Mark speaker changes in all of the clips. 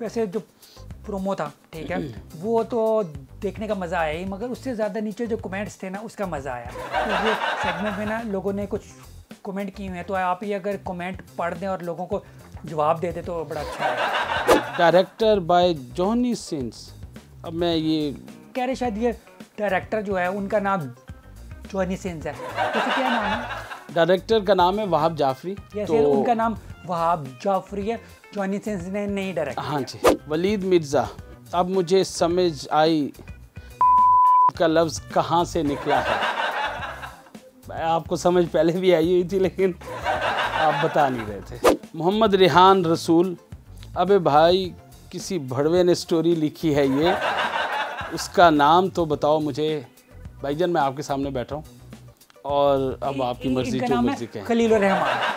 Speaker 1: वैसे जो प्रोमो था, ठीक है, वो तो देखने का मज़ा आया ही, मगर उससे ज़्यादा नीचे जो कमेंट्स थे ना, उसका मज़ा आया। तो ये सेगमेंट में ना लोगों ने कुछ कमेंट किए हुए हैं, तो आप ही अगर कमेंट पढ़ दें और लोगों को जवाब दे दे तो बड़ा अच्छा है।
Speaker 2: Director by Johnny Sins. अब मैं ये
Speaker 1: कह रहे शायद ये डायरेक्टर जो है उनका नाम जॉनी सिंस है, तो क्या नाम है?
Speaker 2: डायरेक्टर का नाम है वहाब जाफरी।
Speaker 1: तो उनका नाम वहाब जाफरी है, जॉनी सिंस ने नहीं डायरेक्ट।
Speaker 2: हाँ जी। वलीद मिर्ज़ा। अब मुझे समझ आई का लफ्ज़ कहाँ से निकला है। आपको समझ पहले भी आई हुई थी लेकिन आप बता नहीं रहे थे। मोहम्मद रिहान रसूल। अबे भाई किसी भड़वे ने स्टोरी लिखी है ये, उसका नाम तो बताओ मुझे। भाईजान मैं आपके सामने बैठा हूँ और अब आपकी मर्जी जो मर्जी कहें।
Speaker 1: खलीलुर रहमान।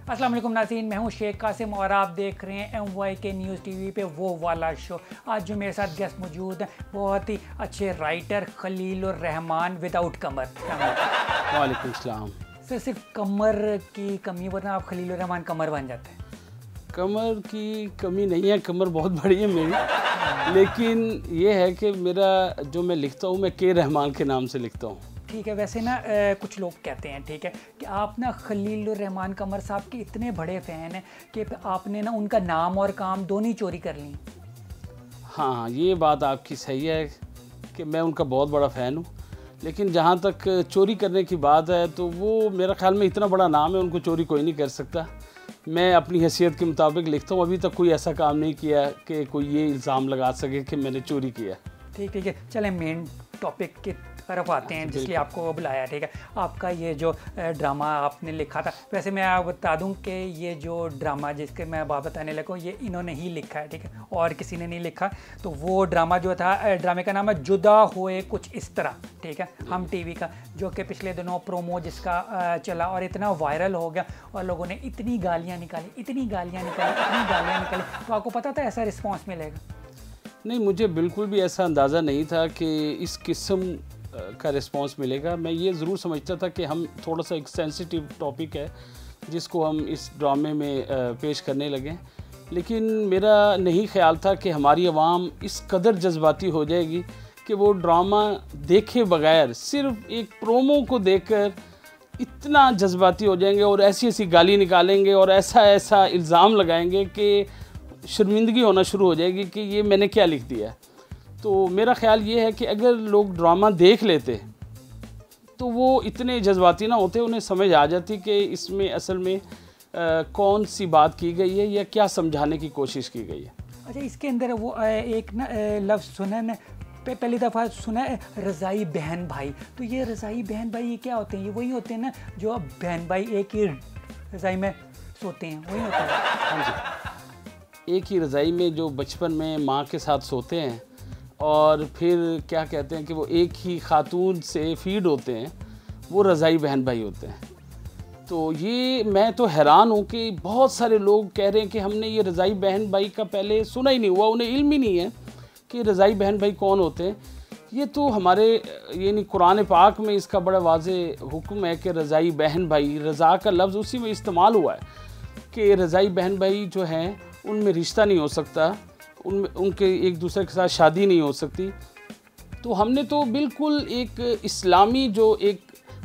Speaker 1: अस्सलाम वालेकुम नाज़रीन, मैं हूं शेख कासिम और आप देख रहे हैं MYK न्यूज़ टीवी पे वो वाला शो। आज जो मेरे साथ गेस्ट मौजूद हैं बहुत ही अच्छे राइटर खलीलुर रहमान विदाउट कमर।
Speaker 2: वालेकुम सलाम।
Speaker 1: सर सिर्फ कमर की कमी वरना आप खलीलुर रहमान कमर बन जाते हैं?
Speaker 2: कमर की कमी नहीं है, कमर बहुत बड़ी है मेरी, लेकिन ये है कि मेरा जो मैं लिखता हूँ मैं के रहमान के नाम से लिखता हूँ।
Speaker 1: ठीक है। वैसे ना कुछ लोग कहते हैं, ठीक है, कि आप ना खलीलुर रहमान कमर साहब के इतने बड़े फ़ैन हैं कि आपने ना उनका नाम और काम दोनों ही चोरी कर ली।
Speaker 2: हाँ, ये बात आपकी सही है कि मैं उनका बहुत बड़ा फ़ैन हूँ, लेकिन जहाँ तक चोरी करने की बात है तो वो मेरा ख़्याल में इतना बड़ा नाम है, उनको चोरी कोई नहीं कर सकता। मैं अपनी हैसियत के मुताबिक लिखता हूँ। अभी तक कोई ऐसा काम नहीं किया कि कोई ये इल्ज़ाम लगा सके कि मैंने चोरी किया।
Speaker 1: ठीक है, चलें मेन टॉपिक की तरफ आते हैं जिसलिए आपको बुलाया। ठीक है, आपका ये जो ड्रामा आपने लिखा था, वैसे मैं आपको बता दूं कि ये जो ड्रामा जिसके मैं बात बताने लगा हूँ ये इन्होंने ही लिखा है, ठीक है, और किसी ने नहीं लिखा। तो वो ड्रामा जो था, ड्रामे का नाम है जुदा हुए कुछ इस तरह, ठीक है, हम टीवी का, जो कि पिछले दिनों प्रोमो जिसका चला और इतना वायरल हो गया और लोगों ने इतनी गालियाँ निकाली। तो आपको पता था ऐसा रिस्पॉन्स मिलेगा?
Speaker 2: नहीं, मुझे बिल्कुल भी ऐसा अंदाज़ा नहीं था कि इस किस्म का रिस्पांस मिलेगा। मैं ये ज़रूर समझता था कि हम थोड़ा सा एक सेंसिटिव टॉपिक है जिसको हम इस ड्रामे में पेश करने लगे, लेकिन मेरा नहीं ख्याल था कि हमारी आवाम इस कदर जज्बाती हो जाएगी कि वो ड्रामा देखे बगैर सिर्फ एक प्रोमो को देखकर इतना जज्बाती हो जाएंगे और ऐसी ऐसी गाली निकालेंगे और ऐसा इल्ज़ाम लगाएंगे कि शर्मिंदगी होना शुरू हो जाएगी कि ये मैंने क्या लिख दिया है। तो मेरा ख्याल ये है कि अगर लोग ड्रामा देख लेते तो वो इतने जज्बाती ना होते, उन्हें समझ आ जाती कि इसमें असल में कौन सी बात की गई है या क्या समझाने की कोशिश की गई है।
Speaker 1: अच्छा, इसके अंदर वो एक ना लफ्ज़ सुना है, पहली दफ़ा सुना है, रज़ाई बहन भाई। तो ये रज़ाई बहन भाई ये क्या होते हैं? ये वही होते हैं ना जो अब बहन भाई एक ही रज़ाई में सोते हैं, वही होता है?
Speaker 2: हाँ जी, एक ही रज़ाई में जो बचपन में माँ के साथ सोते हैं और फिर क्या कहते हैं कि वो एक ही खातून से फीड होते हैं, वो रज़ाई बहन भाई होते हैं। तो ये मैं तो हैरान हूँ कि बहुत सारे लोग कह रहे हैं कि हमने ये रज़ाई बहन भाई का पहले सुना ही नहीं हुआ, उन्हें इल्म ही नहीं है कि रज़ाई बहन भाई कौन होते हैं। ये तो हमारे यानी कुरान पाक में इसका बड़ा वाज़ेह हुक्म है कि रज़ाई बहन भाई, रज़ा का लफ्ज़ उसी में इस्तेमाल हुआ है कि रज़ाई बहन भाई जो हैं उनमें रिश्ता नहीं हो सकता, उनके एक दूसरे के साथ शादी नहीं हो सकती। तो हमने तो बिल्कुल एक इस्लामी जो एक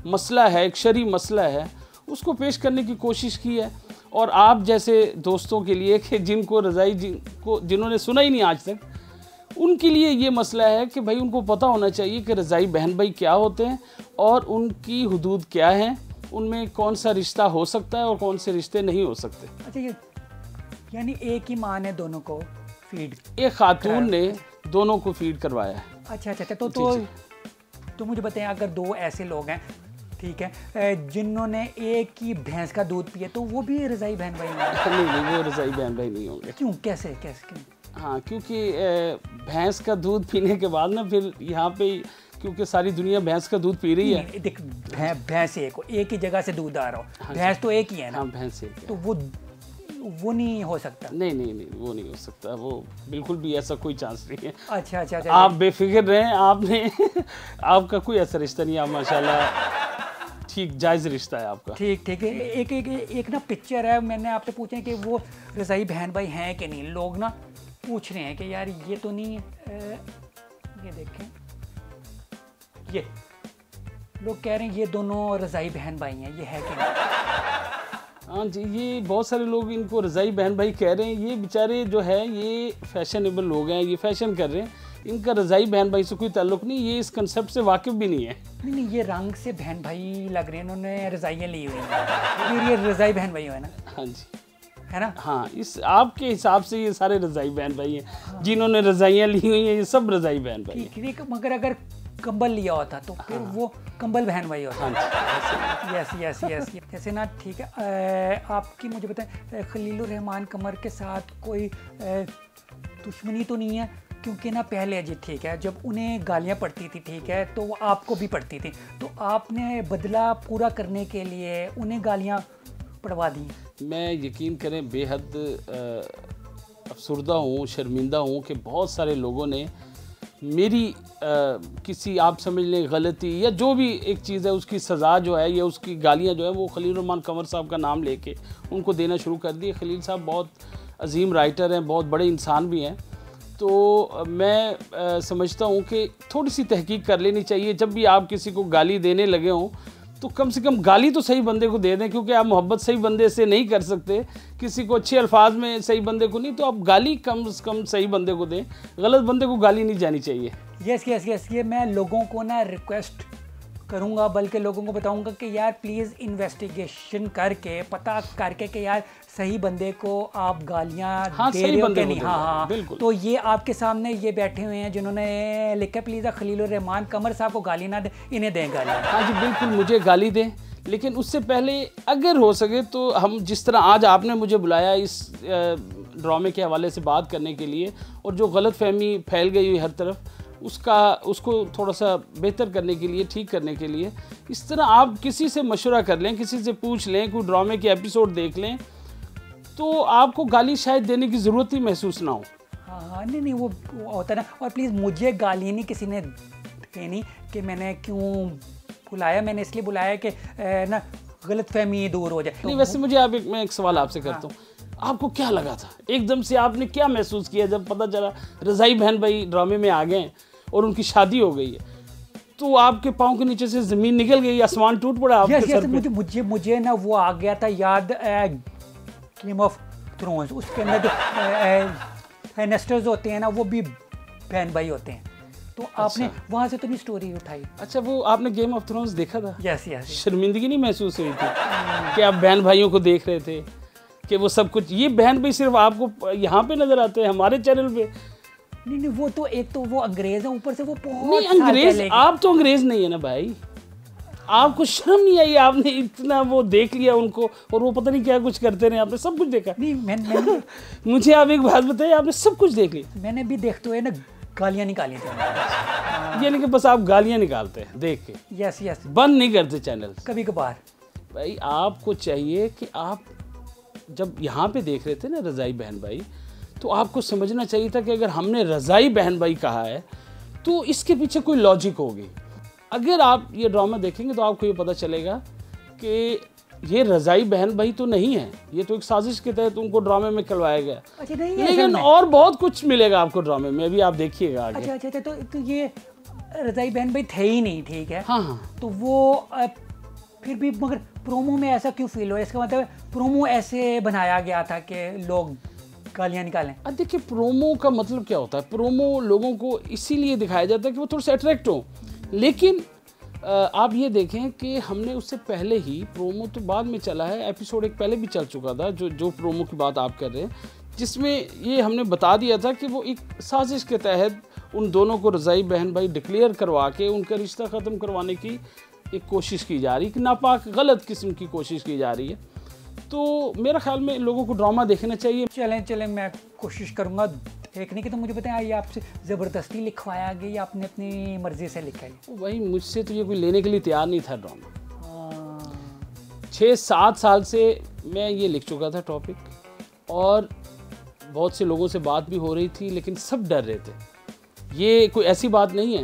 Speaker 2: मसला है, एक शरई मसला है, उसको पेश करने की कोशिश की है। और आप जैसे दोस्तों के लिए कि जिनको रज़ाई जिन्होंने सुना ही नहीं आज तक, उनके लिए ये मसला है कि भाई उनको पता होना चाहिए कि रज़ाई बहन भाई क्या होते हैं और उनकी हुदूद क्या हैं, उनमें कौन सा रिश्ता हो सकता है और कौन से रिश्ते नहीं हो सकते।
Speaker 1: अच्छा, ये यानी एक ही माँ ने दोनों को फीड,
Speaker 2: एक खातून ने दोनों को फीड करवाया है।
Speaker 1: अच्छा, तो मुझे बताएं, अगर दो ऐसे लोग हैं, ठीक है, जिन्होंने एक ही भैंस का दूध पिया, तो वो भी रज़ाई बहन भाई होंगे?
Speaker 2: नहीं, वो रज़ाई बहन भाई नहीं होंगे।
Speaker 1: क्यों? कैसे?
Speaker 2: हाँ, क्योंकि भैंस का दूध पीने के बाद ना फिर यहाँ पे, क्योंकि सारी दुनिया भैंस का दूध पी रही है।
Speaker 1: देख, भैंस एक ही जगह से दूध आ रहा हो, भैंस तो एक ही है ना।
Speaker 2: हाँ, भैंस एक है।
Speaker 1: तो वो वो नहीं हो सकता?
Speaker 2: नहीं नहीं नहीं, वो नहीं हो सकता, वो बिल्कुल भी ऐसा कोई चांस नहीं है।
Speaker 1: अच्छा अच्छा अच्छा,
Speaker 2: आप बेफिक्र रहें, आपने आपका कोई ऐसा रिश्ता नहीं है, आप माशाल्लाह ठीक जायज़ रिश्ता है आपका।
Speaker 1: ठीक ठीक है। एक ना पिक्चर है, मैंने आपसे पूछा है कि वो रज़ाई बहन भाई हैं कि नहीं। लोग ना पूछ रहे हैं कि यार ये तो नहीं है। ये देखें, ये लोग कह रहे हैं ये दोनों रज़ाई बहन भाई हैं, ये है कि नहीं?
Speaker 2: हाँ जी, ये बहुत सारे लोग इनको रज़ाई बहन भाई कह रहे हैं। ये बेचारे जो है ये फैशनेबल लोग हैं, ये फैशन कर रहे हैं, इनका रज़ाई बहन भाई से कोई ताल्लुक़ नहीं, ये इस कंसेप्ट से वाकिफ़ भी नहीं है।
Speaker 1: नहीं नहीं, ये रंग से बहन भाई लग रहे हैं, इन्होंने रज़ाइयाँ ली हुई हैं, ये रज़ाई बहन भाई है ना?
Speaker 2: हाँ जी,
Speaker 1: है ना?
Speaker 2: हाँ, इस आपके हिसाब से ये सारे रज़ाई बहन भाई हैं। हाँ। जिन्होंने रज़ाइयाँ ली हुई हैं ये सब रज़ाई बहन भाई हैं।
Speaker 1: ठीक, मगर अगर कंबल लिया होता तो फिर वो कंबल बहन भाई होता।
Speaker 2: हाँ
Speaker 1: यस यस यस। जैसे ना ठीक है, आपकी मुझे बताएं खलीलुर रहमान कमर के साथ कोई दुश्मनी तो नहीं है? क्योंकि ना पहले जी ठीक है जब उन्हें गालियाँ पड़ती थी, ठीक है, तो वो आपको भी पड़ती थी, तो आपने बदला पूरा करने के लिए उन्हें गालियाँ पड़वा दी?
Speaker 2: मैं यकीन करें बेहद अफसुर्दा हूँ, शर्मिंदा हूँ कि बहुत सारे लोगों ने मेरी किसी आप समझ लें गलती या जो भी एक चीज़ है उसकी सज़ा जो है या उसकी गालियाँ जो है वो खलील रहमान कंवर साहब का नाम लेके उनको देना शुरू कर दिए। खलील साहब बहुत अजीम राइटर हैं, बहुत बड़े इंसान भी हैं, तो मैं समझता हूँ कि थोड़ी सी तहकीक कर लेनी चाहिए। जब भी आप किसी को गाली देने लगे हों तो कम से कम गाली तो सही बंदे को दे दें, क्योंकि आप मोहब्बत सही बंदे से नहीं कर सकते, किसी को अच्छे अल्फाज में सही बंदे को नहीं, तो आप गाली कम से कम सही बंदे को दें, गलत बंदे को गाली नहीं जानी चाहिए।
Speaker 1: यस यस यस, ये मैं लोगों को ना रिक्वेस्ट करूँगा, बल्कि लोगों को बताऊँगा कि यार प्लीज़ इन्वेस्टिगेशन करके पता करके कि यार सही बंदे को आप गालियाँ दे रहे हो कि नहीं। हाँ, तो ये आपके सामने ये बैठे हुए हैं जिन्होंने लिखा प्लीज़ खलीलुर रहमान कमर साहब को गाली ना दे, इन्हें दें गाली।
Speaker 2: हाँ जी बिल्कुल, मुझे गाली दें, लेकिन उससे पहले अगर हो सके तो हम जिस तरह आज आपने मुझे बुलाया इस ड्रामे के हवाले से बात करने के लिए, और जो गलतफहमी फैल गई हुई हर तरफ उसको थोड़ा सा बेहतर करने के लिए, ठीक करने के लिए, इस तरह आप किसी से मशवरा कर लें, किसी से पूछ लें, कोई ड्रामे के एपिसोड देख लें, तो आपको गाली शायद देने की ज़रूरत ही महसूस ना हो।
Speaker 1: हाँ नहीं वो होता है ना। और प्लीज़ मुझे गाली नहीं किसी ने देनी कि मैंने क्यों बुलाया, मैंने इसलिए बुलाया कि ना गलतफहमी दूर हो जाए।
Speaker 2: नहीं वैसे मुझे मैं एक सवाल आपसे करता हूँ, आपको क्या लगा था एकदम से, आपने क्या महसूस किया जब पता चला रज़ाई बहन भाई ड्रामे में आ गए और उनकी शादी हो गई है? तो आपके पाँव के नीचे से ज़मीन निकल गई, आसमान टूट पड़ा आपके सर पे?
Speaker 1: मुझे ना वो आ गया था याद, गेम ऑफ थ्रोन्स, उसके अंदर जो नेस्टर्स होते हैं ना वो भी बहन भाई होते हैं, तो आपने वहाँ से तो नहीं स्टोरी उठाई?
Speaker 2: अच्छा, वो आपने गेम ऑफ थ्रोन्स देखा था?
Speaker 1: Yes yes.
Speaker 2: शर्मिंदगी नहीं महसूस हुई थी कि आप बहन भाइयों को देख रहे थे कि वो सब कुछ, ये बहन भाई सिर्फ आपको यहाँ पे नजर आते हैं हमारे चैनल पे?
Speaker 1: नहीं वो तो एक तो वो अंग्रेज है, ऊपर से वो
Speaker 2: नहीं अंग्रेज, आप तो अंग्रेज नहीं है ना भाई, आपको शर्म नहीं आई? आपने इतना वो देख लिया उनको और वो पता नहीं क्या कुछ करते रहे, आपने सब कुछ देखा?
Speaker 1: नहीं मैंने
Speaker 2: मुझे आप एक बात बताइए, आपने सब कुछ देख लिया?
Speaker 1: मैंने भी देखते हुए ना गालियाँ निकाली थी।
Speaker 2: यानी कि बस आप गालियाँ निकालते हैं देख के?
Speaker 1: यस यस,
Speaker 2: बंद नहीं करते चैनल
Speaker 1: कभी कभार?
Speaker 2: भाई आपको चाहिए कि आप जब यहाँ पे देख रहे थे ना रज़ाई बहन भाई, तो आपको समझना चाहिए था कि अगर हमने रज़ाई बहन भाई कहा है तो इसके पीछे कोई लॉजिक होगी। अगर आप ये ड्रामा देखेंगे तो आपको ये पता चलेगा कि ये रज़ाई बहन भाई तो नहीं है, ये तो एक साजिश के तहत उनको ड्रामे में करवाया गया।
Speaker 1: अच्छा नहीं,
Speaker 2: लेकिन और बहुत कुछ मिलेगा आपको ड्रामे में, अभी आप देखिएगा आगे।
Speaker 1: अच्छा तो ये रज़ाई बहन भाई थे ही नहीं, ठीक है?
Speaker 2: हाँ,
Speaker 1: तो वो फिर भी मगर प्रोमो में ऐसा क्यों फील हो? इसका मतलब प्रोमो ऐसे बनाया गया था कि लोग गालियाँ निकालें?
Speaker 2: अब देखिए प्रोमो का मतलब क्या होता है, प्रोमो लोगों को इसीलिए दिखाया जाता है कि वो थोड़ा सा अट्रैक्ट हो, लेकिन आप ये देखें कि हमने उससे पहले ही, प्रोमो तो बाद में चला है, एपिसोड एक पहले भी चल चुका था, जो प्रोमो की बात आप कर रहे हैं, जिसमें ये हमने बता दिया था कि वो एक साजिश के तहत उन दोनों को रज़ाई बहन भाई डिक्लेयर करवा के उनका रिश्ता ख़त्म करवाने की एक कोशिश की जा रही है, कि नापाक गलत किस्म की कोशिश की जा रही है। तो मेरा ख्याल में लोगों को ड्रामा देखना चाहिए।
Speaker 1: चलें मैं कोशिश करूँगा देखने की। तो मुझे बताएं, ये आपसे ज़बरदस्ती लिखवाया गया या आपने अपनी मर्ज़ी से लिखा है?
Speaker 2: भाई मुझसे तो ये कोई लेने के लिए तैयार नहीं था ड्रामा। 6-7 साल से मैं ये लिख चुका था टॉपिक, और बहुत से लोगों से बात भी हो रही थी, लेकिन सब डर रहे थे। ये कोई ऐसी बात नहीं है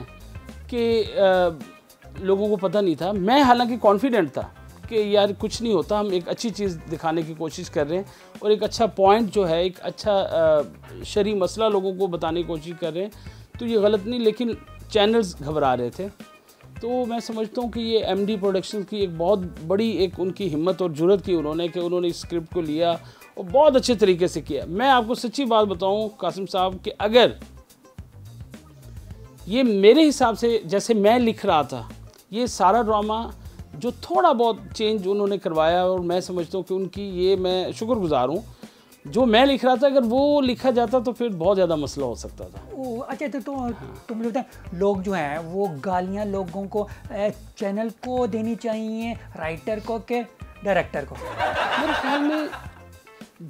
Speaker 2: कि लोगों को पता नहीं था। मैं हालांकि कॉन्फिडेंट था कि यार कुछ नहीं होता, हम एक अच्छी चीज़ दिखाने की कोशिश कर रहे हैं और एक अच्छा पॉइंट जो है, एक अच्छा शरई मसला लोगों को बताने की कोशिश कर रहे हैं, तो ये गलत नहीं। लेकिन चैनल्स घबरा रहे थे। तो मैं समझता हूँ कि ये एमडी प्रोडक्शन की एक बहुत बड़ी एक उनकी हिम्मत और जुर्रत की उन्होंने, कि उन्होंने इस स्क्रिप्ट को लिया और बहुत अच्छे तरीके से किया। मैं आपको सच्ची बात बताऊँ कासिम साहब, कि अगर ये मेरे हिसाब से जैसे मैं लिख रहा था, ये सारा ड्रामा जो थोड़ा बहुत चेंज उन्होंने करवाया, और मैं समझता हूँ कि उनकी ये मैं शुक्रगुजार हूँ। जो मैं लिख रहा था अगर वो लिखा जाता तो फिर बहुत ज़्यादा मसला हो सकता था।
Speaker 1: अच्छा, तो तुम लोग लोग जो हैं वो गालियाँ लोगों को चैनल को देनी चाहिए, राइटर को के डायरेक्टर को?
Speaker 2: मेरे ख्याल में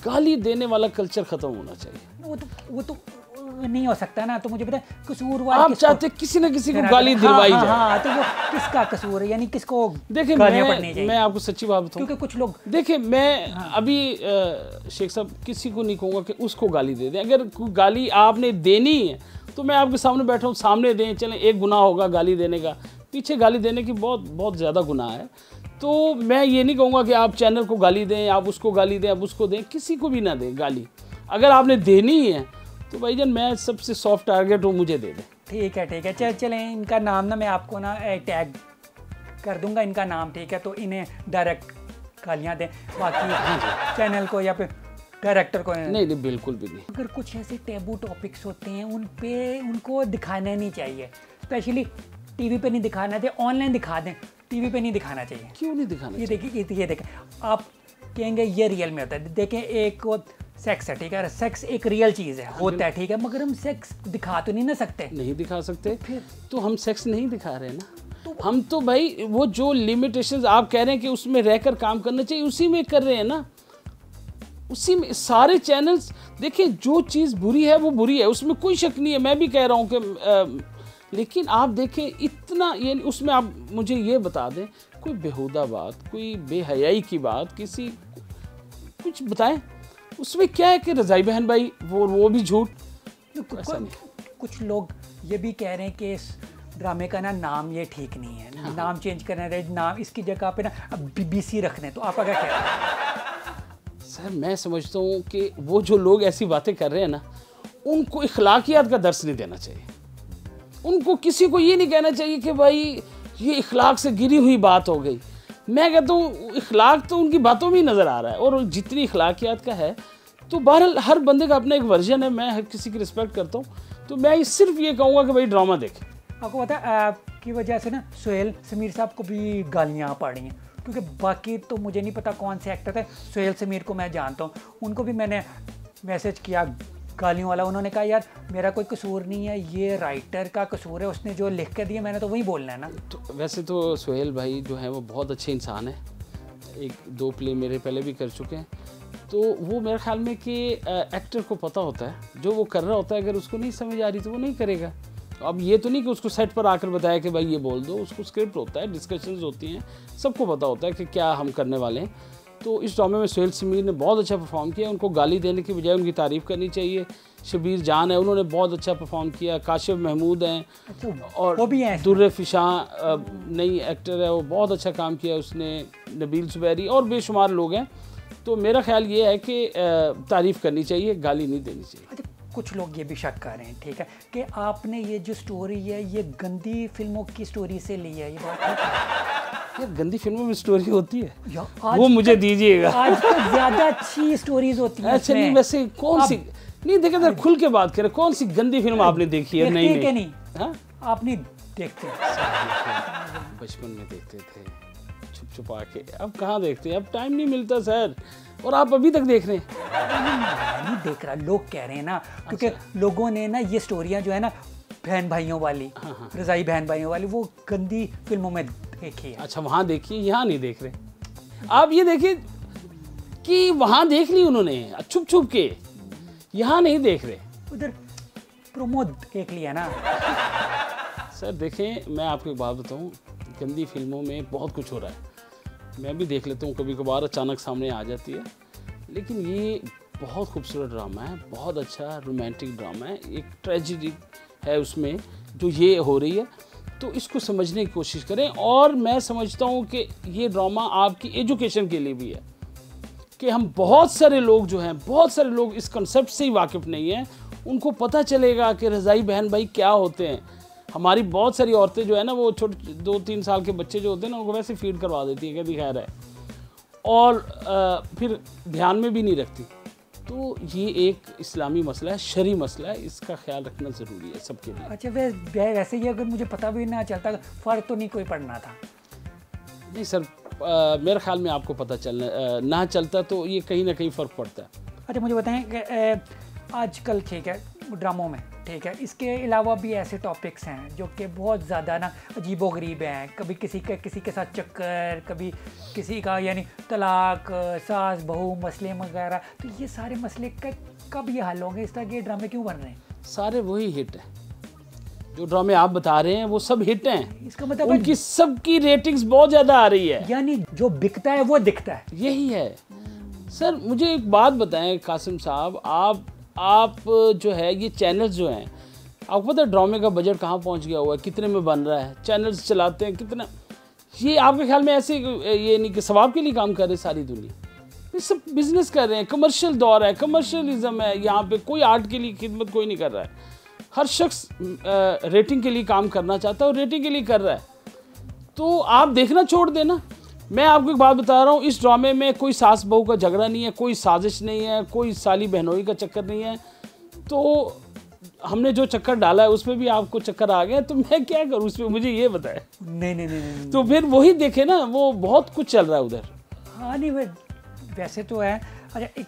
Speaker 2: गाली देने वाला कल्चर ख़त्म होना चाहिए।
Speaker 1: वो तो नहीं हो सकता ना। तो मुझे पता है कसूरवार
Speaker 2: आप चाहते किसी न किसी को गाली दिलवाई जाए।
Speaker 1: हाँ, तो वो किसका कसूर है, यानी किसको?
Speaker 2: देखिए मैं आपको सच्ची बात बताऊं,
Speaker 1: क्योंकि कुछ लोग,
Speaker 2: देखिए मैं अभी शेख साहब किसी को नहीं कहूँगा कि उसको गाली दे दें। अगर कोई गाली आपने देनी है तो मैं आपके सामने बैठा हूँ, सामने दें। चलें, एक गुनाह होगा गाली देने का, पीछे गाली देने की बहुत ज़्यादा गुनाह है। तो मैं ये नहीं कहूँगा कि आप चैनल को गाली दें, आप उसको गाली दें, आप उसको दें, किसी को भी ना दें गाली। अगर आपने देनी है तो भाईजान मैं सबसे सॉफ्ट टारगेट हूँ, मुझे दे दें।
Speaker 1: ठीक है। चलें, इनका नाम ना मैं आपको ना टैग कर दूंगा, इनका नाम, ठीक है? तो इन्हें डायरेक्ट गालियाँ दें, बाकी चैनल को या फिर डायरेक्टर को
Speaker 2: नहीं, बिल्कुल भी नहीं।
Speaker 1: अगर कुछ ऐसे टैबू टॉपिक्स होते हैं उन पे उनको दिखाना नहीं चाहिए, स्पेशली टीवी पे नहीं दिखाना चाहिए। ऑनलाइन दिखा दें, टीवी पे नहीं दिखाना चाहिए।
Speaker 2: क्यों नहीं दिखाना?
Speaker 1: ये देखिए, ये देखें, आप कहेंगे ये रियल में होता है। देखें, एक सेक्स है, ठीक है? सेक्स एक रियल चीज़ है, होता है, ठीक है? मगर हम सेक्स दिखा तो नहीं ना सकते।
Speaker 2: नहीं दिखा सकते, तो हम सेक्स नहीं दिखा रहे ना। हम तो भाई वो जो लिमिटेशंस आप कह रहे हैं कि उसमें रहकर काम करना चाहिए, उसी में कर रहे हैं ना। उसी में सारे चैनल्स, देखिए जो चीज़ बुरी है वो बुरी है, उसमें कोई शक नहीं है। मैं भी कह रहा हूँ कि लेकिन आप देखें इतना, ये उसमें आप मुझे ये बता दें कोई बेहुदा बात, कोई बेहयाई की बात, किसी कुछ बताएं, उसमें क्या है कि रज़ाई बहन भाई वो भी झूठ।
Speaker 1: कुछ लोग ये भी कह रहे हैं कि इस ड्रामे का ना नाम ये ठीक नहीं है। हाँ। नाम चेंज करना है, नाम इसकी जगह पे ना BBC रखने। तो आपका क्या कहना है?
Speaker 2: सर मैं समझता हूँ कि वो जो लोग ऐसी बातें कर रहे हैं ना, उनको इखलाकियात का दर्स नहीं देना चाहिए। उनको किसी को ये नहीं कहना चाहिए कि भाई ये इखलाक से गिरी हुई बात हो गई। मैं कहता हूँ इखलाक तो उनकी बातों में ही नज़र आ रहा है, और जितनी इखलाकियात का है तो बहरहाल हर बंदे का अपना एक वर्जन है। मैं हर किसी की रिस्पेक्ट करता हूँ, तो मैं सिर्फ ये कहूँगा कि भाई ड्रामा देखें।
Speaker 1: आपको पता है आपकी वजह से ना सुहेल समीर साहब को भी गालियाँ पड़ी हैं, क्योंकि बाकी तो मुझे नहीं पता कौन से एक्टर थे। सुहेल समीर को मैं जानता हूँ, उनको भी मैंने मैसेज किया गालियों वाला। उन्होंने कहा यार मेरा कोई कसूर नहीं है, ये राइटर का कसूर है, उसने जो लिख के दिया मैंने तो वही बोलना है ना।
Speaker 2: तो वैसे तो सुहेल भाई जो है वो बहुत अच्छे इंसान है, 1-2 प्ले मेरे पहले भी कर चुके हैं। तो वो मेरे ख्याल में कि एक्टर को पता होता है जो वो कर रहा होता है, अगर उसको नहीं समझ आ रही तो वो नहीं करेगा। अब ये तो नहीं कि उसको सेट पर आकर बताया कि भाई ये बोल दो, उसको स्क्रिप्ट होता है, डिस्कशंस होती हैं, सबको पता होता है कि क्या हम करने वाले हैं। तो इस ड्रामे में सुहेल समीर ने बहुत अच्छा परफॉर्म किया, उनको गाली देने की बजाय उनकी तारीफ़ करनी चाहिए। शबीर जान है, उन्होंने बहुत अच्छा परफॉर्म किया। काशिफ महमूद हैं, और
Speaker 1: वो भी हैं,
Speaker 2: दुर्र फिशां नई एक्टर है, वो बहुत अच्छा काम किया उसने। नबील जुबैरी और बेशुमार लोग हैं। तो मेरा ख्याल ये है कि तारीफ़ करनी चाहिए, गाली नहीं देनी चाहिए।
Speaker 1: अच्छा, कुछ लोग ये भी शक कर रहे हैं, ठीक है, कि आपने ये जो स्टोरी है ये गंदी फिल्मों की स्टोरी से ली है। ये बात
Speaker 2: यार गंदी फिल्मों में स्टोरी होती है,
Speaker 1: वो
Speaker 2: मुझे दीजिएगा।
Speaker 1: आज तो ज़्यादा अच्छी स्टोरीज होती हैं।
Speaker 2: अच्छा नहीं, वैसे कौन सी नहीं देखे तो खुल के बात करें, कौन सी गंदी फिल्म आपने देखी है? नहीं, हाँ
Speaker 1: आप नहीं देखते?
Speaker 2: बचपन में देखते थे छुपा के, अब कहाँ देखते हैं, अब टाइम नहीं मिलता सर। और आप अभी तक देख रहे हैं?
Speaker 1: नहीं देख रहा, लोग कह रहे हैं ना, क्योंकि लोगों ने ना ये स्टोरियाँ जो है ना बहन भाइयों वाली, रज़ाई बहन भाइयों वाली, वो गंदी फिल्मों में देखी है।
Speaker 2: अच्छा वहाँ देखिए, यहाँ नहीं देख रहे। आप ये देखिए कि वहाँ देख ली उन्होंने छुप छुप के, यहाँ नहीं देख रहे।
Speaker 1: उधर प्रोमो देख लिया ना।
Speaker 2: सर देखें, मैं आपको एक बात बताऊँ, गंदी फिल्मों में बहुत कुछ हो रहा है। मैं भी देख लेता हूँ, कभी कभार अचानक सामने आ जाती है, लेकिन ये बहुत खूबसूरत ड्रामा है, बहुत अच्छा रोमांटिक ड्रामा है, एक ट्रेजेडी है उसमें जो ये हो रही है, तो इसको समझने की कोशिश करें। और मैं समझता हूँ कि ये ड्रामा आपकी एजुकेशन के लिए भी है, कि हम बहुत सारे लोग जो हैं, बहुत सारे लोग इस कंसेप्ट से ही वाकिफ़ नहीं हैं, उनको पता चलेगा कि रज़ाई बहन भाई क्या होते हैं। हमारी बहुत सारी औरतें जो है ना, वो छोटे 2-3 साल के बच्चे जो होते हैं ना, उनको वैसे फीड करवा देती है, कहती खैर है, और फिर ध्यान में भी नहीं रखती। तो ये एक इस्लामी मसला है, शरई मसला है, इसका ख्याल रखना ज़रूरी है सबके लिए।
Speaker 1: अच्छा, वैसे ही अगर मुझे पता भी ना चलता, फ़र्क तो नहीं कोई पड़ना था?
Speaker 2: नहीं सर, मेरे ख्याल में आपको पता चलना ना चलता तो ये कहीं ना कहीं फ़र्क पड़ता है।
Speaker 1: अच्छा, मुझे बताएं कि आजकल ठीक है ड्रामों में, ठीक है, इसके अलावा भी ऐसे टॉपिक्स हैं जो कि बहुत ज़्यादा ना अजीबोगरीब हैं। कभी किसी के साथ चक्कर, कभी किसी का यानी तलाक, सास बहू मसले वगैरह। तो ये सारे मसले कब ये हल होंगे? इस तरह के ड्रामे क्यों बन रहे हैं?
Speaker 2: सारे वही हिट हैं जो ड्रामे आप बता रहे हैं, वो सब हिट हैं।
Speaker 1: इसका मतलब
Speaker 2: उनकी सबकी रेटिंग्स बहुत ज़्यादा आ रही है,
Speaker 1: यानी जो बिकता है वो दिखता है।
Speaker 2: यही है सर। मुझे एक बात बताएं कासिम साहब, आप जो है ये चैनल्स जो हैं, आपको पता है ड्रामे का बजट कहाँ पहुँच गया हुआ है, कितने में बन रहा है, चैनल्स चलाते हैं कितना। ये आपके ख्याल में ऐसे ये नहीं कि सवाब के लिए काम कर रहे सारी दुनिया, ये सब बिजनेस कर रहे हैं। कमर्शियल दौर है, कमर्शियलिज्म है यहाँ पे, कोई आर्ट के लिए खिदमत कोई नहीं कर रहा है। हर शख्स रेटिंग के लिए काम करना चाहता है और रेटिंग के लिए कर रहा है। तो आप देखना छोड़ देना। मैं आपको एक बात बता रहा हूँ, इस ड्रामे में कोई सास बहू का झगड़ा नहीं है, कोई साजिश नहीं है, कोई साली बहनोई का चक्कर नहीं है। तो हमने जो चक्कर डाला है उसमें भी आपको चक्कर आ गया, तो मैं क्या करूँ उसमें, मुझे ये बताए।
Speaker 1: नहीं।
Speaker 2: तो फिर वही देखे ना, वो बहुत कुछ चल रहा है उधर।
Speaker 1: हाँ नहीं, वैसे तो है। अच्छा, एक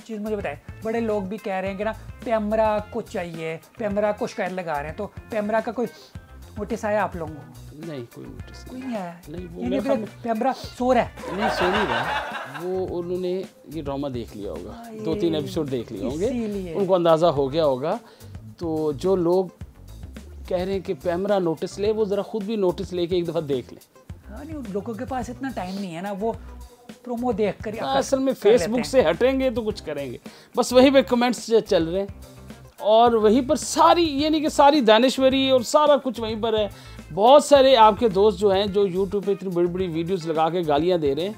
Speaker 1: चीज़ मुझे बताए, बड़े लोग भी कह रहे हैं कि ना पैमरा को चाहिए, पैमरा को शिकायत लगा रहे हैं। तो पैमरा का कोई नोटिस आया आप लोगों को?
Speaker 2: नहीं, कोई नोटिस
Speaker 1: कोई नहीं आया।
Speaker 2: नहीं, वो
Speaker 1: ये पैमरा सो रहा है?
Speaker 2: नहीं, सो नहीं रहा वो। उन्होंने ये ड्रामा देख लिया होगा, 2-3 एपिसोड देख लिए होंगे, उनको अंदाज़ा हो गया होगा। तो जो लोग कह रहे हैं कि पैमरा नोटिस ले, वो ज़रा खुद भी नोटिस लेके एक दफ़ा देख लें।
Speaker 1: हाँ नहीं, लोगों के पास इतना टाइम नहीं है ना, वो प्रोमो देख कर
Speaker 2: असल में फेसबुक से हटेंगे तो कुछ करेंगे। बस वहीं पे कमेंट्स चल रहे हैं और वहीं पर सारी, ये नहीं कि सारी दानिश्वरी और सारा कुछ वहीं पर है। बहुत सारे आपके दोस्त जो हैं, जो यूट्यूब पे इतनी बड़ी बड़ी वीडियोस लगा के गालियां दे रहे हैं,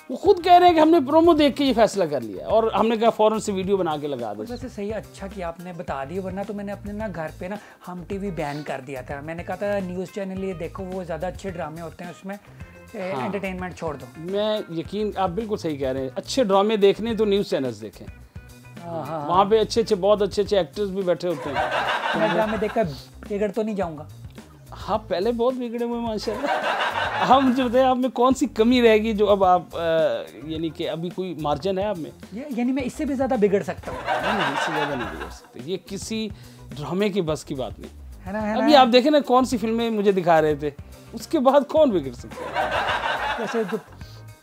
Speaker 2: वो खुद कह रहे हैं कि हमने प्रोमो देख के ये फैसला कर लिया और हमने कहा फ़ौरन से वीडियो बना के लगा दे।
Speaker 1: वैसे सही, अच्छा कि आपने बता दी, वरना तो मैंने अपने ना घर पे ना हम टीवी बैन कर दिया था। मैंने कहा था न्यूज़ चैनल ये देखो, वो ज़्यादा अच्छे ड्रामे होते हैं उसमें, एंटरटेनमेंट छोड़ दो।
Speaker 2: मैं यकीन, आप बिल्कुल सही कह रहे हैं। अच्छे ड्रामे देखने तो न्यूज़ चैनल्स देखें, वहाँ पे अच्छे बहुत अच्छे एक्टर्स भी बैठे होते हैं।
Speaker 1: मैं ड्रामे देखकर बिगड़ तो नहीं जाऊँगा?
Speaker 2: हाँ, पहले बहुत बिगड़े हुए माशाल्लाह। हाँ, मुझे बताइए आप में कौन सी कमी रहेगी जो अब आप यानी कि अभी कोई मार्जिन है आप में?
Speaker 1: यानी मैं इससे भी ज़्यादा बिगड़ सकता हूँ?
Speaker 2: नहीं, इससे ज़्यादा नहीं बिगड़ सकते। ये किसी ड्रामे की बस की बात नहीं
Speaker 1: है ना।
Speaker 2: अभी आप देखें ना, कौन सी फिल्में मुझे दिखा रहे थे, उसके बाद कौन बिगड़ सकता है।
Speaker 1: वैसे जो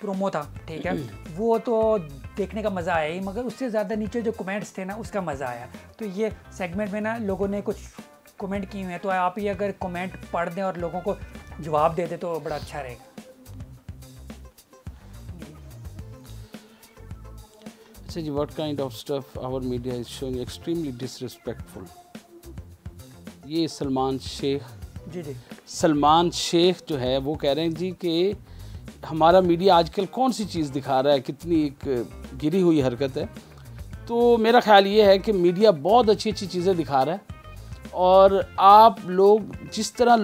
Speaker 1: प्रोमो था, ठीक है, वो तो देखने का मज़ा आया ही, मगर उससे ज़्यादा नीचे जो कमेंट्स थे ना, उसका मज़ा आया। तो ये सेगमेंट में ना लोगों ने कुछ कमेंट किए हुए हैं, तो आप ये अगर कमेंट पढ़ दें और लोगों को जवाब दे दें तो बड़ा अच्छा रहेगा।
Speaker 2: अच्छा जी, what kind of stuff our media is showing extremely disrespectful. ये सलमान शेख जो है वो कह रहे हैं जी कि हमारा मीडिया आजकल कौन सी चीज़ दिखा रहा है, कितनी एक गिरी हुई हरकत है। तो मेरा ख्याल ये है कि मीडिया बहुत अच्छी अच्छी चीज़ें दिखा रहा है और आप लोग जिस तरह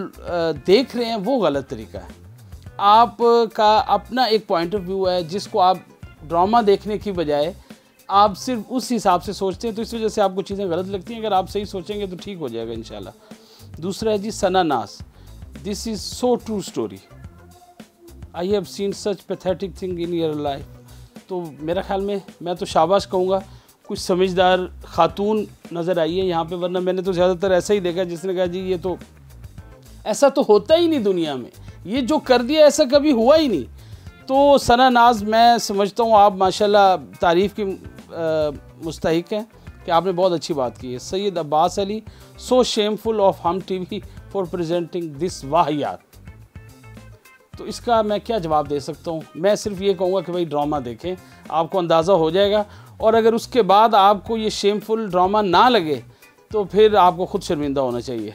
Speaker 2: देख रहे हैं वो गलत तरीका है। आपका अपना एक पॉइंट ऑफ व्यू है जिसको आप ड्रामा देखने की बजाय आप सिर्फ उस हिसाब से सोचते हैं, तो इस वजह से आपको चीज़ें गलत लगती हैं। अगर आप सही सोचेंगे तो ठीक हो जाएगा इंशाल्लाह। दूसरा है जी सना नाज, this is so true story, I have seen such pathetic thing in your life. तो मेरा ख्याल में मैं तो शाबाश कहूँगा, कुछ समझदार खातून नज़र आई है यहाँ पे, वरना मैंने तो ज़्यादातर ऐसा ही देखा जिसने कहा जी ये तो ऐसा तो होता ही नहीं दुनिया में, ये जो कर दिया ऐसा कभी हुआ ही नहीं। तो सना नाज, मैं समझता हूँ आप माशाल्लाह तारीफ़ की मुस्तहिक हैं कि आपने बहुत अच्छी बात की है। सैयद अब्बास अली, सो शेमफुल ऑफ हम टीवी फॉर प्रेजेंटिंग दिस वाहियात। तो इसका मैं क्या जवाब दे सकता हूँ। मैं सिर्फ ये कहूँगा कि भाई ड्रामा देखें, आपको अंदाज़ा हो जाएगा। और अगर उसके बाद आपको ये शेमफुल ड्रामा ना लगे तो फिर आपको खुद शर्मिंदा होना चाहिए।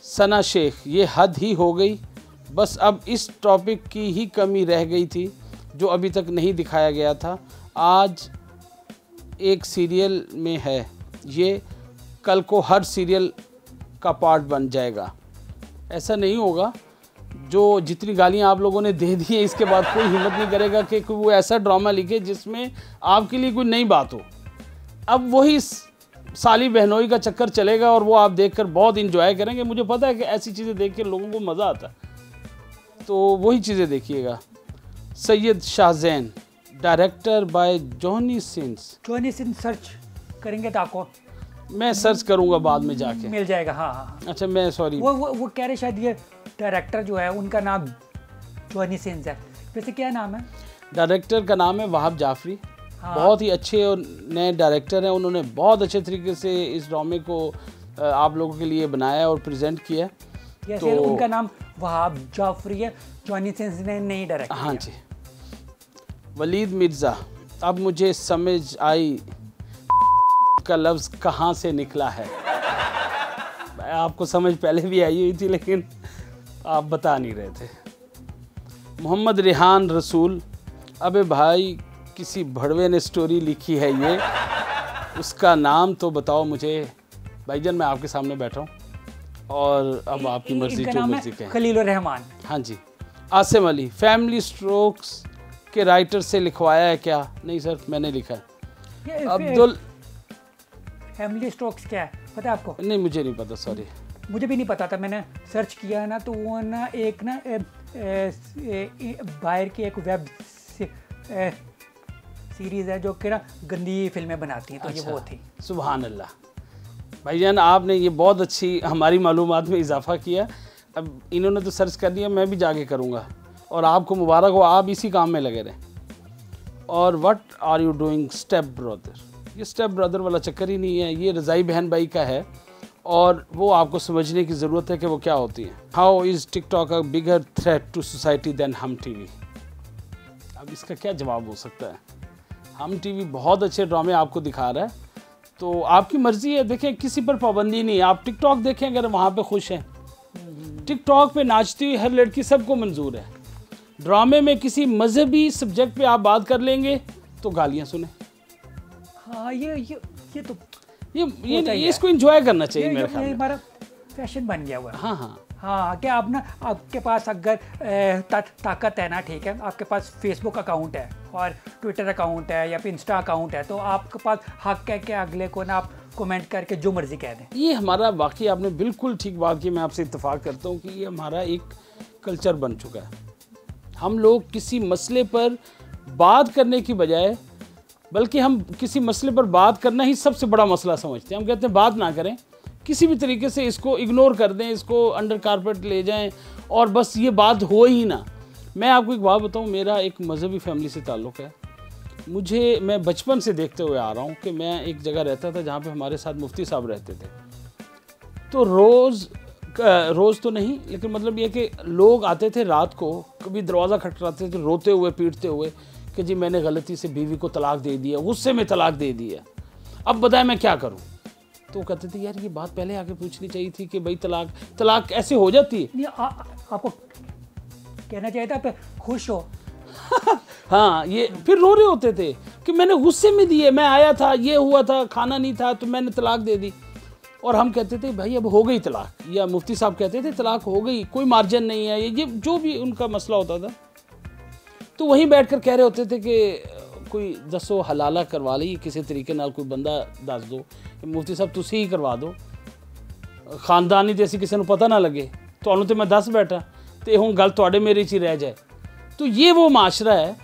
Speaker 2: सना शेख, ये हद ही हो गई, बस अब इस टॉपिक की ही कमी रह गई थी जो अभी तक नहीं दिखाया गया था। आज एक सीरियल में है ये, कल को हर सीरियल का पार्ट बन जाएगा। ऐसा नहीं होगा। जो जितनी गालियाँ आप लोगों ने दे दी है, इसके बाद कोई हिम्मत नहीं करेगा कि वो ऐसा ड्रामा लिखे जिसमें आपके लिए कोई नई बात हो। अब वही साली बहनोई का चक्कर चलेगा और वो आप देखकर बहुत इंजॉय करेंगे। मुझे पता है कि ऐसी चीज़ें देख के लोगों को मज़ा आता है, तो वही चीज़ें देखिएगा। Syed Shahzain, director by Johnny Sins.
Speaker 1: Johnny Sins search करेंगे तो आपको
Speaker 2: मैं सर्च करूंगा बाद में जाके,
Speaker 1: मिल जाएगा। हाँ हाँ।
Speaker 2: अच्छा, मैं सॉरी,
Speaker 1: वो कह रहे शायद ये डायरेक्टर जो है उनका नाम जॉनी सिंस है। वैसे क्या नाम है?
Speaker 2: डायरेक्टर का नाम है वहाब जाफरी।
Speaker 1: हाँ।
Speaker 2: बहुत ही अच्छे और नए डायरेक्टर हैं। उन्होंने बहुत अच्छे तरीके से इस ड्रामे को आप लोगों के लिए बनाया और प्रेजेंट किया।
Speaker 1: तो उनका नाम वहाब जाफरी है, जॉनी सिंस ने नहीं डायरेक्ट किया।
Speaker 2: हाँ जी। वलीद मिर्ज़ा, अब मुझे समझ आई का लफ्ज़ कहाँ से निकला है। आपको समझ पहले भी आई हुई थी लेकिन आप बता नहीं रहे थे। मोहम्मद रिहान रसूल, अबे भाई किसी भड़वे ने स्टोरी लिखी है ये, उसका नाम तो बताओ मुझे। भाईजान मैं आपके सामने बैठा हूँ और अब आपकी मर्जी, जो मर्जी कहें।
Speaker 1: खलीलुर रहमान।
Speaker 2: हाँ जी। आसिम अली, फैमिली स्ट्रोक्स के राइटर से लिखवाया है क्या? नहीं सर, मैंने लिखा है। अब्दुल,
Speaker 1: फैमिली स्ट्रोक्स क्या है पता है आपको?
Speaker 2: नहीं, मुझे नहीं पता, सॉरी।
Speaker 1: मुझे भी नहीं पता था। मैंने सर्च किया है ना, तो वो ना एक ना बाहर की एक वेब सीरीज़ है जो कि ना गंदी फिल्में बनाती हैं, तो
Speaker 2: अच्छा,
Speaker 1: ये वो थी।
Speaker 2: सुभान अल्लाह। भाईजान आपने ये बहुत अच्छी हमारी मालूमात में इजाफा किया। अब इन्होंने तो सर्च कर दिया, मैं भी जाके करूँगा और आपको मुबारक हो, आप इसी काम में लगे रहें। और what are you doing step brother, ये स्टेप ब्रदर वाला चक्कर ही नहीं है, ये रज़ाई बहन भाई का है और वो आपको समझने की ज़रूरत है कि वो क्या होती है। How is TikTok a bigger threat to society than Hum TV. अब इसका क्या जवाब हो सकता है? हम टीवी बहुत अच्छे ड्रामे आपको दिखा रहा है, तो आपकी मर्ज़ी है। देखें, किसी पर पाबंदी नहीं है। आप टिकटॉक देखें अगर वहाँ पे खुश हैं। टिकटॉक पे नाचती हुई हर लड़की सबको मंजूर है। ड्रामे में किसी मजहबी सब्जेक्ट पे आप बात कर लेंगे तो गालियाँ सुने।
Speaker 1: हाँ, ये तो
Speaker 2: ये इसको एंजॉय करना चाहिए मेरे ख्याल में।
Speaker 1: हमारा फैशन बन गया हुआ है।
Speaker 2: हाँ हाँ
Speaker 1: हाँ, क्या आप ना, आपके पास अगर ताकत है ना, ठीक है, आपके पास फेसबुक अकाउंट है और ट्विटर अकाउंट है या फिर इंस्टा अकाउंट है, तो आपके पास हक है कि अगले को ना आप कमेंट करके जो मर्जी कह दें।
Speaker 2: ये हमारा, वाकई आपने बिल्कुल ठीक बात की, मैं आपसे इत्तेफाक करता हूँ कि ये हमारा एक कल्चर बन चुका है। हम लोग किसी मसले पर बात करने की बजाय, बल्कि हम किसी मसले पर बात करना ही सबसे बड़ा मसला समझते हैं। हम कहते हैं बात ना करें, किसी भी तरीके से इसको इग्नोर कर दें, इसको अंडर कारपेट ले जाएं और बस ये बात हो ही ना। मैं आपको एक बात बताऊं, मेरा एक मजहबी फैमिली से ताल्लुक़ है। मैं बचपन से देखते हुए आ रहा हूं कि मैं एक जगह रहता था जहां पे हमारे साथ मुफ्ती साहब रहते थे। तो रोज़ तो नहीं, लेकिन मतलब ये कि लोग आते थे रात को, कभी दरवाज़ा खटखटाते थे रोते हुए पीटते हुए कि जी मैंने गलती से बीवी को तलाक दे दिया, गुस्से में तलाक दे दिया, अब बताएं मैं क्या करूं। तो वो कहते थे यार ये बात पहले आके पूछनी चाहिए थी कि भाई तलाक ऐसे हो जाती है।
Speaker 1: आपको कहना चाहिए था आप खुश हो।
Speaker 2: हाँ, ये फिर रो रहे होते थे कि मैंने गुस्से में दिए, मैं आया था, ये हुआ था, खाना नहीं था तो मैंने तलाक दे दी। और हम कहते थे भाई अब हो गई तलाक, या मुफ्ती साहब कहते थे तलाक हो गई, कोई मार्जिन नहीं है, ये जो भी उनका मसला होता था। तो वहीं बैठकर कह रहे होते थे कि कोई दसो हलाला करवा ली किसी तरीके नाल, कोई बंदा दस दो, मुफ्ती साहब तुसी ही करवा दो, खानदानी जैसी किसी को पता ना लगे, ਤੁਹਾਨੂੰ तो मैं दस बैठा तो हूँ गल तुहाडे मेरे च ही रह जाए। तो ये वो माशरा है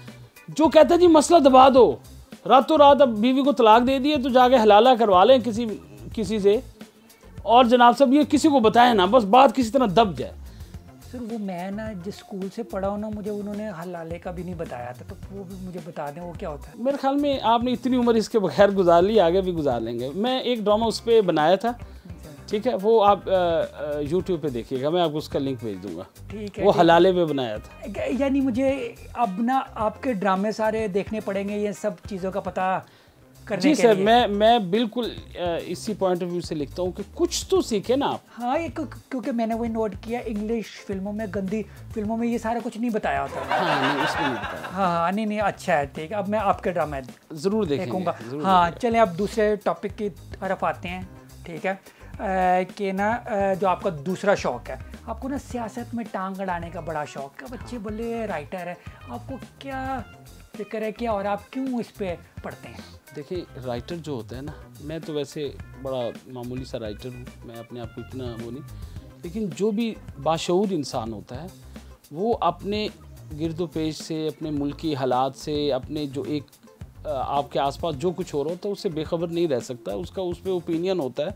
Speaker 2: जो कहता है जी मसला दबा दो, रातों रात अब बीवी को तलाक दे दिए तो जाके हलाला करवा लें किसी से, और जनाब साहब ये किसी को बताएं ना, बस बात किसी तरह दब जाए।
Speaker 1: सर वो मैं ना जिस स्कूल से पढ़ा हूँ ना, मुझे उन्होंने हलाले का भी नहीं बताया था, तो वो भी मुझे बता दें वो क्या होता है।
Speaker 2: मेरे ख्याल में आपने इतनी उम्र इसके बगैर गुजार ली, आगे भी गुजार लेंगे। मैं एक ड्रामा उस पर बनाया था, ठीक है, वो आप YouTube पे देखिएगा, मैं आपको उसका लिंक भेज दूंगा।
Speaker 1: ठीक है,
Speaker 2: वो हलाले पे बनाया था।
Speaker 1: यानी मुझे अब ना आपके ड्रामे सारे देखने पड़ेंगे, ये सब चीज़ों का पता करने
Speaker 2: जी
Speaker 1: के
Speaker 2: सर,
Speaker 1: लिए।
Speaker 2: मैं बिल्कुल इसी पॉइंट ऑफ व्यू से लिखता हूँ कि कुछ तो सीखे ना आप।
Speaker 1: हाँ, ये क्योंकि मैंने वही नोट किया, इंग्लिश फिल्मों में, गंदी फिल्मों में ये सारा कुछ नहीं बताया होता।
Speaker 2: हाँ नहीं, इसमें नहीं बताया।
Speaker 1: हाँ नहीं नहीं, अच्छा है, ठीक है। अब मैं आपके ड्रामा
Speaker 2: ज़रूर
Speaker 1: देखूंगा।
Speaker 2: देखेंगे।
Speaker 1: हाँ चलें, अब दूसरे टॉपिक की तरफ आते हैं, ठीक है। कि ना जो आपका दूसरा शौक है, आपको ना सियासत में टांग अड़ाने का बड़ा शौक है। बच्चे बोले राइटर है, आपको क्या फिक्र है क्या, और आप क्यों इस पे पढ़ते हैं?
Speaker 2: देखिए, राइटर जो होता है ना, मैं तो वैसे बड़ा मामूली सा राइटर हूँ, मैं अपने आप को इतना वो नहीं, लेकिन जो भी बाशऊर इंसान होता है वो अपने गिरदो पेश से, अपने मुल्क की हालात से, अपने जो एक आपके आसपास जो कुछ हो रहा होता है उससे बेखबर नहीं रह सकता। उसका उस पर ओपिनियन होता है,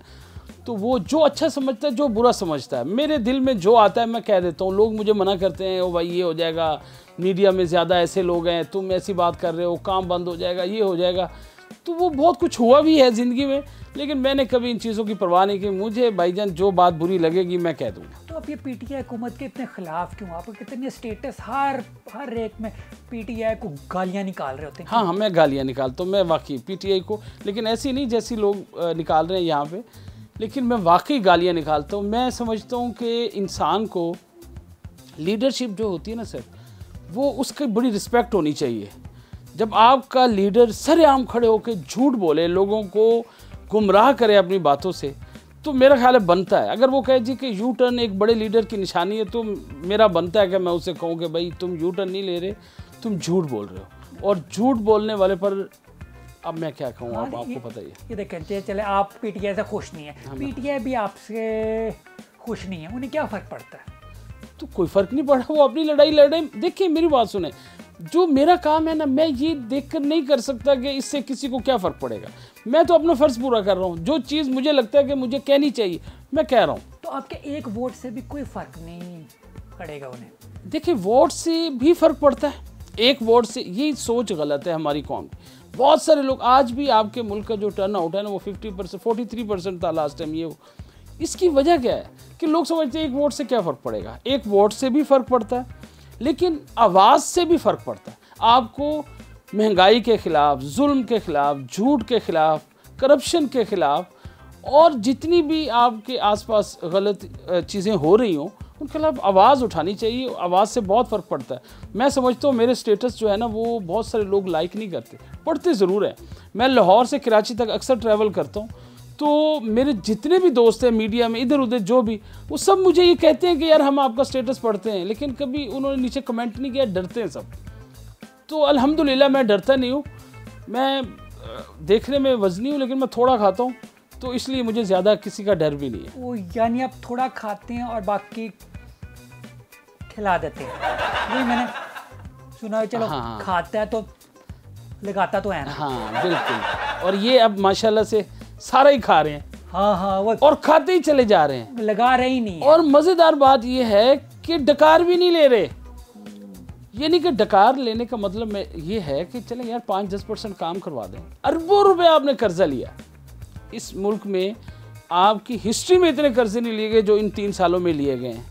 Speaker 2: तो वो जो अच्छा समझता है, जो बुरा समझता है, मेरे दिल में जो आता है मैं कह देता हूँ। लोग मुझे मना करते हैं, ओ भाई ये हो जाएगा, मीडिया में ज़्यादा ऐसे लोग हैं, तुम ऐसी बात कर रहे हो, काम बंद हो जाएगा, ये हो जाएगा। तो वो बहुत कुछ हुआ भी है ज़िंदगी में, लेकिन मैंने कभी इन चीज़ों की परवाह नहीं की। मुझे भाईजान जो बात बुरी लगेगी मैं कह दूँगा।
Speaker 1: तो आप ये पीटीआई हुकूमत के इतने खिलाफ क्यों? आप कितने स्टेटस हर एक में पीटीआई को गालियाँ निकाल रहे होते हैं।
Speaker 2: हाँ, मैं गालियाँ निकालता हूँ, मैं वाकई पीटीआई को, लेकिन ऐसी नहीं जैसी लोग निकाल रहे हैं यहाँ पे, लेकिन मैं वाकई गालियाँ निकालता हूँ। मैं समझता हूँ कि इंसान को लीडरशिप जो होती है ना सर, वो उसकी बड़ी रिस्पेक्ट होनी चाहिए। जब आपका लीडर सरेआम खड़े होकर झूठ बोले, लोगों को गुमराह करे अपनी बातों से, तो मेरा ख्याल है बनता है। अगर वो कहे जी कि यू टर्न एक बड़े लीडर की निशानी है, तो मेरा बनता है कि मैं उससे कहूँ कि भाई तुम यू टर्न नहीं ले रहे, तुम झूठ बोल रहे हो। और झूठ बोलने वाले पर अब मैं क्या कहूँ,
Speaker 1: हाँ,
Speaker 2: आपको पता ही है।
Speaker 1: ये देखें, चले आप पीटीआई से खुश नहीं है, पीटीआई भी आपसे खुश नहीं है, उन्हें क्या फ़र्क पड़ता है?
Speaker 2: तो कोई फ़र्क नहीं पड़ा, वो अपनी लड़ाई लड़ रहे। देखिए मेरी बात सुने, जो मेरा काम है ना, मैं ये देखकर नहीं कर सकता कि इससे किसी को क्या फ़र्क पड़ेगा। मैं तो अपना फ़र्ज़ पूरा कर रहा हूँ। जो चीज़ मुझे लगता है कि मुझे कहनी चाहिए, मैं कह रहा हूँ।
Speaker 1: तो आपके एक वोट से भी कोई फ़र्क नहीं पड़ेगा उन्हें?
Speaker 2: देखिए, वोट से भी फ़र्क पड़ता है। एक वोट से, ये सोच गलत है हमारी कौम की। बहुत सारे लोग आज भी, आपके मुल्क का जो टर्न आउट है ना, वो 50%, 43% था लास्ट टाइम। ये इसकी वजह क्या है कि लोग समझते हैं एक वोट से क्या फ़र्क पड़ेगा। एक वोट से भी फ़र्क पड़ता है, लेकिन आवाज़ से भी फ़र्क पड़ता है। आपको महंगाई के ख़िलाफ़, जुल्म के ख़िलाफ़, झूठ के ख़िलाफ़, करप्शन के ख़िलाफ़, और जितनी भी आपके आसपास गलत चीज़ें हो रही हों, उनके खिलाफ आवाज़ उठानी चाहिए। आवाज़ से बहुत फ़र्क पड़ता है। मैं समझता हूँ मेरे स्टेटस जो है ना, वो बहुत सारे लोग लाइक नहीं करते, पढ़ते ज़रूर हैं। मैं लाहौर से कराची तक अक्सर ट्रैवल करता हूँ, तो मेरे जितने भी दोस्त हैं मीडिया में इधर उधर जो भी, वो सब मुझे ये कहते हैं कि यार हम आपका स्टेटस पढ़ते हैं, लेकिन कभी उन्होंने नीचे कमेंट नहीं किया, डरते हैं सब। तो अल्हम्दुलिल्लाह मैं डरता नहीं हूँ। मैं देखने में वज़नी हूँ, लेकिन मैं थोड़ा खाता हूँ, तो इसलिए मुझे ज़्यादा किसी का डर भी नहीं है।
Speaker 1: वो यानी आप थोड़ा खाते हैं और बाकी खिला देते हैं, वही मैंने सुना है। चलो
Speaker 2: हाँ।
Speaker 1: खाता है तो लगाता तो है ना।
Speaker 2: हाँ बिल्कुल, और ये अब माशाल्लाह से सारा ही खा रहे हैं।
Speaker 1: हाँ हाँ, वो
Speaker 2: और खाते ही चले जा रहे हैं,
Speaker 1: लगा रहे ही नहीं है।
Speaker 2: और मज़ेदार बात ये है कि डकार भी नहीं ले रहे। ये नहीं कि डकार लेने का मतलब ये है कि चले यार 5-10% काम करवा दें। अरबों रुपए आपने कर्जा लिया। इस मुल्क में आपकी हिस्ट्री में इतने कर्जे नहीं लिए गए जो इन 3 सालों में लिए गए हैं।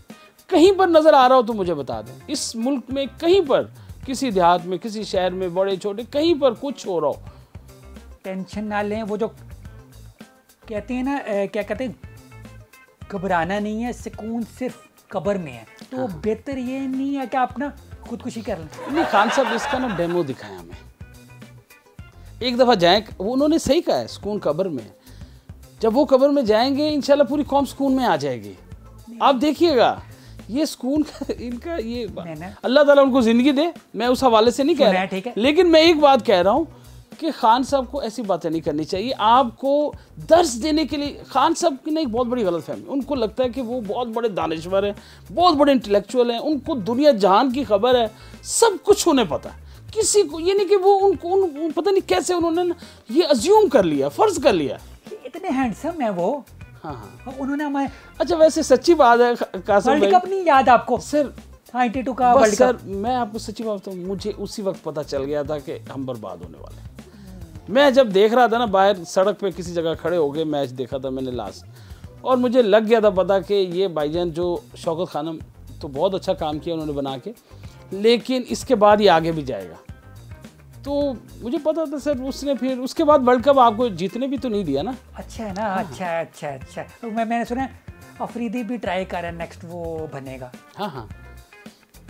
Speaker 2: कहीं पर नज़र आ रहा हो तो मुझे बता दें। इस मुल्क में कहीं पर, किसी देहात में, किसी शहर में, बड़े छोटे, कहीं पर कुछ हो रहा हो,
Speaker 1: टेंशन ना लें। वो जो कहते हैं ना, क्या कहते हैं, घबराना नहीं है, सुकून सिर्फ कब्र में है। तो बेहतर ये नहीं है कि आप ना खुदकुशी कर लें।
Speaker 2: नहीं खान साहब, इसका ना डेमो दिखाया हमें। एक दफ़ा जाएं, वो उन्होंने सही कहा है, सुकून कब्र में। जब वो कब्र में जाएंगे, इंशाल्लाह पूरी कौम सुकून में आ जाएगी। आप देखिएगा, ये सुकून का इनका ये अल्लाह ताला उनको ज़िंदगी दे, मैं उस हवाले से नहीं कह रहा,
Speaker 1: ठीक है।
Speaker 2: लेकिन मैं एक बात कह रहा हूँ कि खान साहब को ऐसी बातें नहीं करनी चाहिए। आपको दर्स देने के लिए, खान साहब की ना एक बहुत बड़ी गलतफहमी, उनको लगता है कि वो बहुत बड़े दानिश्वर हैं, बहुत बड़े इंटेलेक्चुअल हैं, उनको दुनिया जहान की खबर है, सब कुछ उन्हें पता है। किसी को ये नहीं कि वो उनको पता नहीं कैसे उन्होंने ये अज्यूम कर लिया, फ़र्ज़ कर लिया।
Speaker 1: इतने हैंडसम है वो।
Speaker 2: हाँ हाँ,
Speaker 1: उन्होंने हमें,
Speaker 2: अच्छा वैसे सच्ची बात है कासिम
Speaker 1: वर्ल्ड
Speaker 2: भाई,
Speaker 1: कप नहीं याद आपको
Speaker 2: सर
Speaker 1: 92 का
Speaker 2: बस
Speaker 1: वर्ल्ड
Speaker 2: सर,
Speaker 1: कप?
Speaker 2: मैं आपको सच्ची बात बताऊं, मुझे उसी वक्त पता चल गया था कि हम बर्बाद होने वाले हैं। मैं जब देख रहा था ना, बाहर सड़क पे किसी जगह खड़े हो गए, मैच देखा था मैंने लास्ट, और मुझे लग गया था पता कि ये भाईजान जो शौकत खानम तो बहुत अच्छा काम किया उन्होंने बना के, लेकिन इसके बाद ये आगे भी जाएगा। तो मुझे पता था सर, उसने फिर उसके बाद वर्ल्ड कप आपको जीतने भी तो नहीं दिया ना।
Speaker 1: अच्छा है ना। अच्छा। तो मैंने सुना है अफरीदी भी ट्राई कर रहा है, नेक्स्ट वो बनेगा।
Speaker 2: हाँ।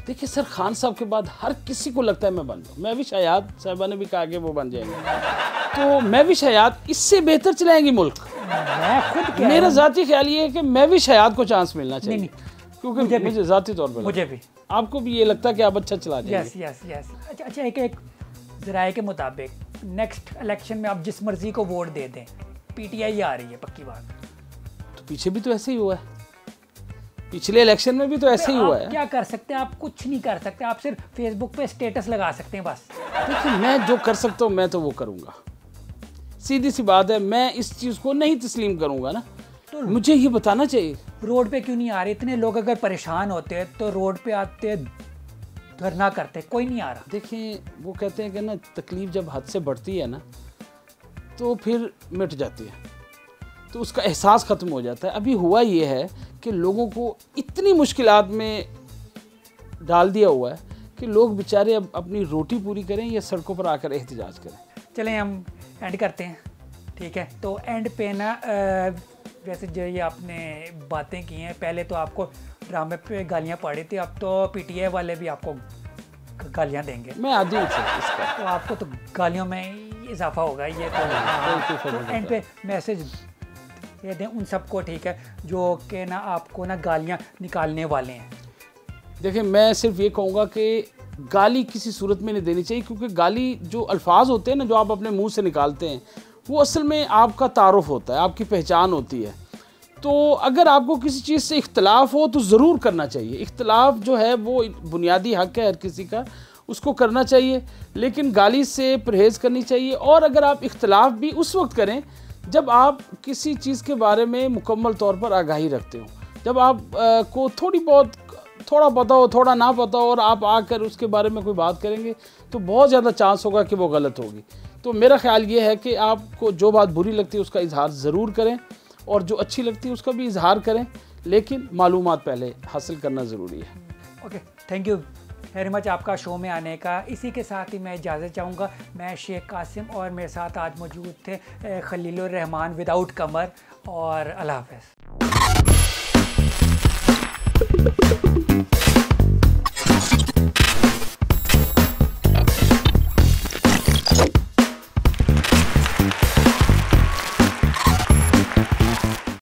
Speaker 2: देखिए सर, खान साहब के बाद हर किसी को लगता है मैं बन जाऊँ। मैं भी शायद, साहिबा ने भी कहा कि वो बन जाएंगे, तो मैं भी शायद इससे बेहतर चलाएंगी मुल्क।
Speaker 1: मैं खुद
Speaker 2: मेरा ज़ाती ख्याल ये है कि मैं भी शायद को चांस मिलना चाहिए।
Speaker 1: नहीं,
Speaker 2: क्योंकि मुझे ज़ाती तौर पर
Speaker 1: मुझे भी।
Speaker 2: आपको भी ये लगता है कि आप अच्छा चला जाएंगे?
Speaker 1: यस। अच्छा, एक ज़राए के मुताबिक नेक्स्ट इलेक्शन में आप जिस मर्जी को वोट दे दें, पीटीआई आ रही है, पक्की बात।
Speaker 2: तो पीछे भी तो ऐसे ही हुआ है, पिछले इलेक्शन में भी तो ऐसे ही हुआ है।
Speaker 1: क्या कर सकते हैं आप? कुछ नहीं कर सकते, आप सिर्फ फेसबुक पे स्टेटस लगा सकते हैं बस।
Speaker 2: देखिए, मैं जो कर सकता हूँ मैं तो वो करूँगा, सीधी सी बात है। मैं इस चीज़ को नहीं तस्लीम करूँगा ना, तो मुझे ये बताना चाहिए।
Speaker 1: रोड पे क्यों नहीं आ रहे? इतने लोग अगर परेशान होते हैं तो रोड पे आते, धरना करते, कोई नहीं आ रहा।
Speaker 2: देखिए, वो कहते हैं कि ना, तकलीफ जब हद से बढ़ती है ना तो फिर मिट जाती है, तो उसका एहसास ख़त्म हो जाता है। अभी हुआ ये है कि लोगों को इतनी मुश्किलात में डाल दिया हुआ है कि लोग बेचारे अब अपनी रोटी पूरी करें या सड़कों पर आकर एहतजाज करें।
Speaker 1: चलें हम एंड करते हैं, ठीक है? तो एंड पे ना वैसे जो ये आपने बातें की हैं, पहले तो आपको ड्रामे पे गालियाँ पड़ी थी, अब तो पीटीआई वाले भी आपको गालियाँ देंगे।
Speaker 2: मैं आदी हूँ इसका,
Speaker 1: तो आपको तो गालियों में इजाफा होगा ये तो एंड पे मैसेज ये दें उन सबको, ठीक है, जो कि ना आपको ना गालियाँ निकालने वाले हैं।
Speaker 2: देखिए, मैं सिर्फ ये कहूँगा कि गाली किसी सूरत में नहीं देनी चाहिए, क्योंकि गाली जो अल्फाज होते हैं ना, जो आप अपने मुंह से निकालते हैं, वो असल में आपका तारुफ होता है, आपकी पहचान होती है। तो अगर आपको किसी चीज़ से इख्तलाफ हो तो ज़रूर करना चाहिए। इख्तलाफ जो है वो बुनियादी हक़ है हर किसी का, उसको करना चाहिए, लेकिन गाली से परहेज़ करनी चाहिए। और अगर आप इख्तलाफ भी उस वक्त करें जब आप किसी चीज़ के बारे में मुकम्मल तौर पर आगाही रखते हो, जब आप को थोड़ा पता हो, थोड़ा ना पता हो, और आप आकर उसके बारे में कोई बात करेंगे तो बहुत ज़्यादा चांस होगा कि वो गलत होगी। तो मेरा ख्याल ये है कि आपको जो बात बुरी लगती है उसका इजहार ज़रूर करें, और जो अच्छी लगती है उसका भी इजहार करें, लेकिन मालूमात पहले हासिल करना ज़रूरी है।
Speaker 1: Okay, thank you very much आपका शो में आने का। इसी के साथ ही मैं इजाज़त चाहूँगा। मैं शेख कासिम और मेरे साथ आज मौजूद थे खलीलुर रहमान विदाउट कमर, और अल्लाह हाफ़िज़।